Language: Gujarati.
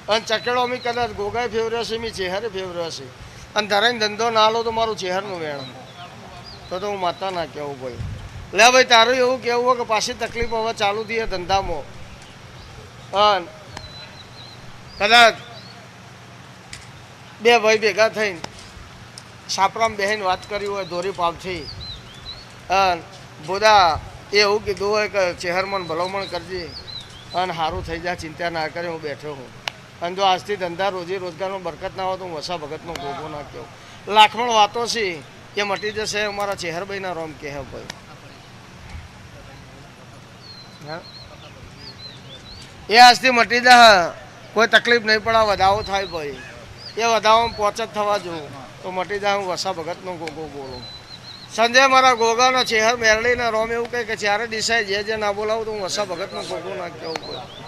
અને ચકેડો અમે કદાચ ગોગાય ફેવર્યો છે મેં ચેહરે ફેવર્યો છે અને ધરાઈને ધંધો ના લો તો મારું ચેહરનું વેણ તો હું માતા ના કહેવું ભાઈ લે ભાઈ તારું એવું કહેવું હોય કે પાછી તકલીફ હવે ચાલુ થઈ ધંધામાં અને કદાચ બે ભાઈ ભેગા થઈને સાપરામાં બેહીને વાત કરી હોય દોરી પાવથી અને બોધા એ એવું કીધું હોય કે ચેહરમાં ભલામણ કરજે અને સારું થઈ જાય ચિંતા ના કરે હું બેઠો હું અને જો આજથી ધંધા રોજી રોજગારનો બરકત ના હોય તો હું વસા ભગતનો ગોગો ના કહું લાખમણ વાતો છે એ મટી જશે અમારા ચેહરભાઈના રોમ કહે ભાઈ એ આજથી મટી જાય કોઈ તકલીફ નહીં પડે વધાવો થાય ભાઈ એ વધાવામાં પહોંચ જ થવા જોઉં તો મટી જાય હું વસા ભગતનો ગોગો બોલું સંજય મારા ગોગાનો ચેહર મેરડીના રોમ એવું કહે કે ચારે દિશાએ જે ના બોલાવું તો હું વસા ભગતનો ગોગો ના કહું ભાઈ